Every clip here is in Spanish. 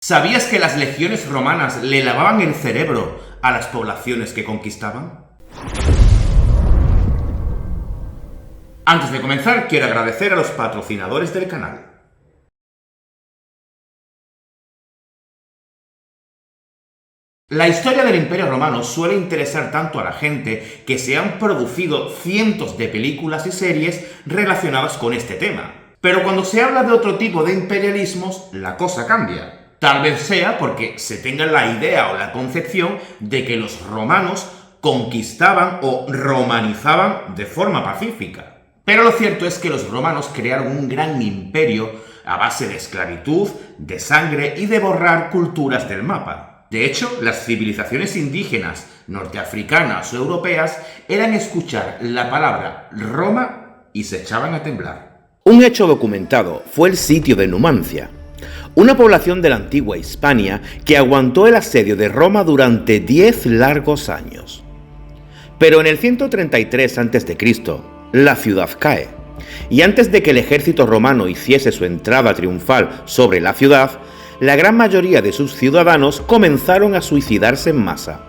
¿Sabías que las legiones romanas le lavaban el cerebro a las poblaciones que conquistaban? Antes de comenzar, quiero agradecer a los patrocinadores del canal. La historia del Imperio Romano suele interesar tanto a la gente que se han producido cientos de películas y series relacionadas con este tema. Pero cuando se habla de otro tipo de imperialismos, la cosa cambia. Tal vez sea porque se tenga la idea o la concepción de que los romanos conquistaban o romanizaban de forma pacífica. Pero lo cierto es que los romanos crearon un gran imperio a base de esclavitud, de sangre y de borrar culturas del mapa. De hecho, las civilizaciones indígenas, norteafricanas o europeas eran escuchar la palabra Roma y se echaban a temblar. Un hecho documentado fue el sitio de Numancia, una población de la antigua Hispania que aguantó el asedio de Roma durante 10 largos años. Pero en el 133 a.C., la ciudad cae, y antes de que el ejército romano hiciese su entrada triunfal sobre la ciudad, la gran mayoría de sus ciudadanos comenzaron a suicidarse en masa,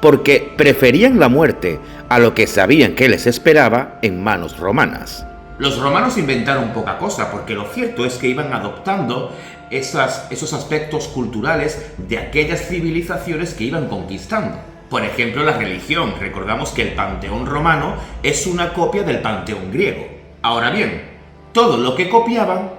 porque preferían la muerte a lo que sabían que les esperaba en manos romanas. Los romanos inventaron poca cosa, porque lo cierto es que iban adoptando esos aspectos culturales de aquellas civilizaciones que iban conquistando. Por ejemplo, la religión. Recordamos que el panteón romano es una copia del panteón griego. Ahora bien, todo lo que copiaban,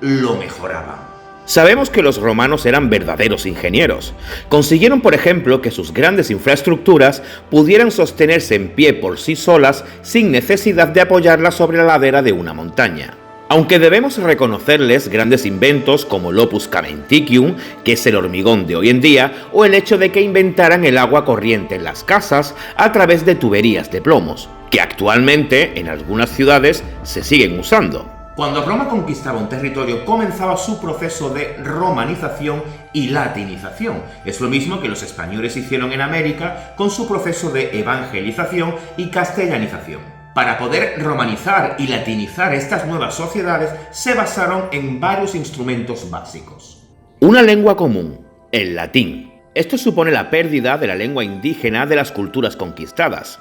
lo mejoraban. Sabemos que los romanos eran verdaderos ingenieros. Consiguieron, por ejemplo, que sus grandes infraestructuras pudieran sostenerse en pie por sí solas sin necesidad de apoyarlas sobre la ladera de una montaña. Aunque debemos reconocerles grandes inventos como el Opus Camenticium, que es el hormigón de hoy en día, o el hecho de que inventaran el agua corriente en las casas a través de tuberías de plomos, que actualmente en algunas ciudades se siguen usando. Cuando Roma conquistaba un territorio, comenzaba su proceso de romanización y latinización. Es lo mismo que los españoles hicieron en América con su proceso de evangelización y castellanización. Para poder romanizar y latinizar estas nuevas sociedades, se basaron en varios instrumentos básicos. Una lengua común, el latín. Esto supone la pérdida de la lengua indígena de las culturas conquistadas.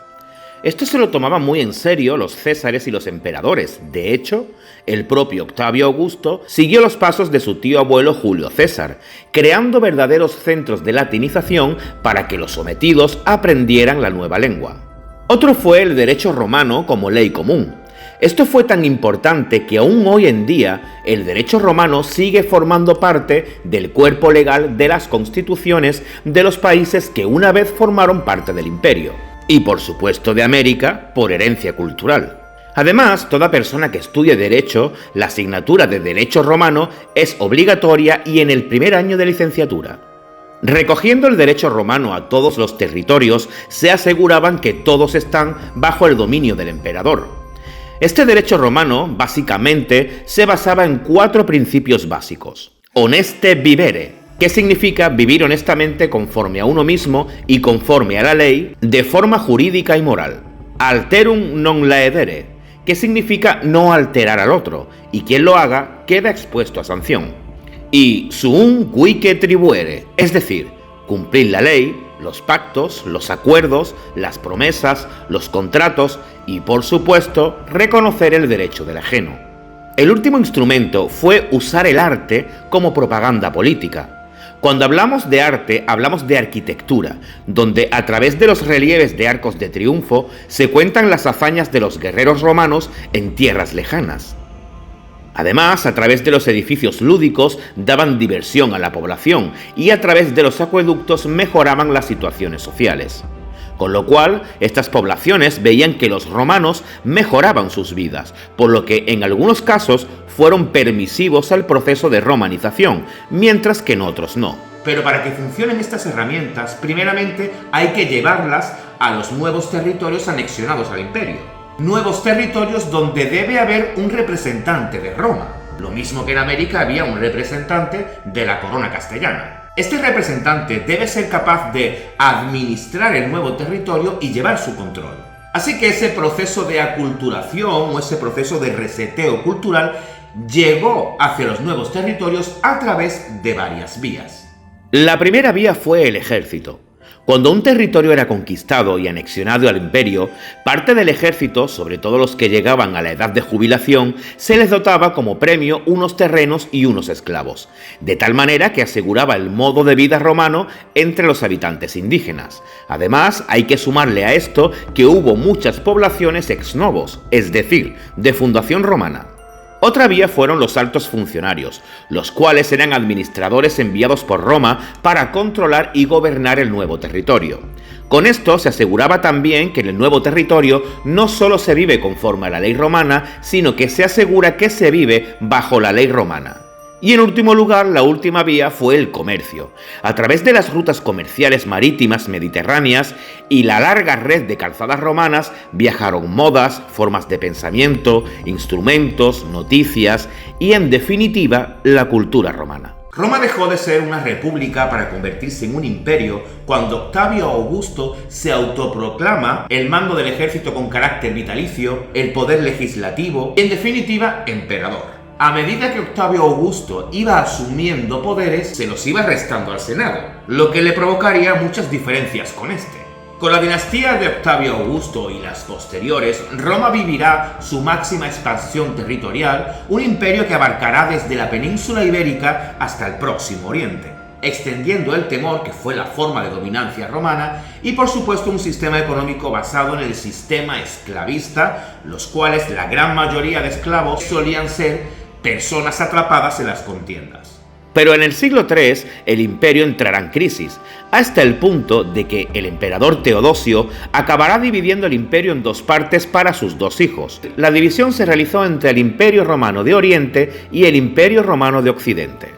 Esto se lo tomaban muy en serio los césares y los emperadores. De hecho, el propio Octavio Augusto siguió los pasos de su tío abuelo Julio César, creando verdaderos centros de latinización para que los sometidos aprendieran la nueva lengua. Otro fue el derecho romano como ley común. Esto fue tan importante que aún hoy en día el derecho romano sigue formando parte del cuerpo legal de las constituciones de los países que una vez formaron parte del imperio. Y por supuesto de América por herencia cultural. Además, toda persona que estudie Derecho, la asignatura de Derecho Romano es obligatoria y en el primer año de licenciatura. Recogiendo el derecho romano a todos los territorios, se aseguraban que todos están bajo el dominio del emperador. Este derecho romano, básicamente, se basaba en 4 principios básicos. Honeste vivere, que significa vivir honestamente conforme a uno mismo y conforme a la ley, de forma jurídica y moral. Alterum non laedere, que significa no alterar al otro, y quien lo haga queda expuesto a sanción. Y suum cuique tribuere, es decir, cumplir la ley, los pactos, los acuerdos, las promesas, los contratos y, por supuesto, reconocer el derecho del ajeno. El último instrumento fue usar el arte como propaganda política. Cuando hablamos de arte, hablamos de arquitectura, donde a través de los relieves de arcos de triunfo se cuentan las hazañas de los guerreros romanos en tierras lejanas. Además, a través de los edificios lúdicos daban diversión a la población y a través de los acueductos mejoraban las situaciones sociales. Con lo cual, estas poblaciones veían que los romanos mejoraban sus vidas, por lo que en algunos casos fueron permisivos al proceso de romanización, mientras que en otros no. Pero para que funcionen estas herramientas, primeramente hay que llevarlas a los nuevos territorios anexionados al imperio. Nuevos territorios donde debe haber un representante de Roma. Lo mismo que en América había un representante de la corona castellana. Este representante debe ser capaz de administrar el nuevo territorio y llevar su control. Así que ese proceso de aculturación o ese proceso de reseteo cultural llegó hacia los nuevos territorios a través de varias vías. La primera vía fue el ejército. Cuando un territorio era conquistado y anexionado al imperio, parte del ejército, sobre todo los que llegaban a la edad de jubilación, se les dotaba como premio unos terrenos y unos esclavos, de tal manera que aseguraba el modo de vida romano entre los habitantes indígenas. Además, hay que sumarle a esto que hubo muchas poblaciones ex novos, es decir, de fundación romana. Otra vía fueron los altos funcionarios, los cuales eran administradores enviados por Roma para controlar y gobernar el nuevo territorio. Con esto se aseguraba también que en el nuevo territorio no solo se vive conforme a la ley romana, sino que se asegura que se vive bajo la ley romana. Y en último lugar, la última vía fue el comercio. A través de las rutas comerciales marítimas mediterráneas y la larga red de calzadas romanas viajaron modas, formas de pensamiento, instrumentos, noticias y, en definitiva, la cultura romana. Roma dejó de ser una república para convertirse en un imperio cuando Octavio Augusto se autoproclama el mando del ejército con carácter vitalicio, el poder legislativo y, en definitiva, emperador. A medida que Octavio Augusto iba asumiendo poderes, se los iba restando al Senado, lo que le provocaría muchas diferencias con este. Con la dinastía de Octavio Augusto y las posteriores, Roma vivirá su máxima expansión territorial, un imperio que abarcará desde la península ibérica hasta el Próximo Oriente, extendiendo el temor, que fue la forma de dominancia romana, y por supuesto un sistema económico basado en el sistema esclavista, los cuales la gran mayoría de esclavos solían ser personas atrapadas en las contiendas. Pero en el siglo III el imperio entrará en crisis, hasta el punto de que el emperador Teodosio acabará dividiendo el imperio en dos partes para sus dos hijos. La división se realizó entre el Imperio Romano de Oriente y el Imperio Romano de Occidente.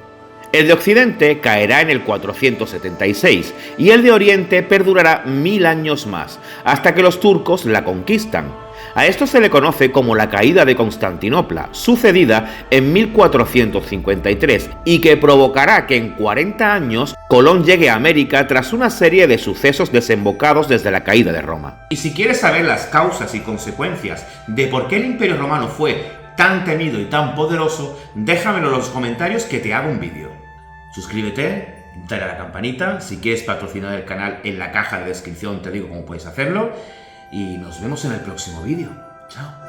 El de Occidente caerá en el 476 y el de Oriente perdurará 1000 años más, hasta que los turcos la conquistan. A esto se le conoce como la caída de Constantinopla, sucedida en 1453, y que provocará que en 40 años Colón llegue a América tras una serie de sucesos desembocados desde la caída de Roma. Y si quieres saber las causas y consecuencias de por qué el Imperio Romano fue tan temido y tan poderoso, déjamelo en los comentarios que te hago un vídeo. Suscríbete, dale a la campanita, si quieres patrocinar el canal en la caja de descripción te digo cómo puedes hacerlo, y nos vemos en el próximo vídeo. Chao.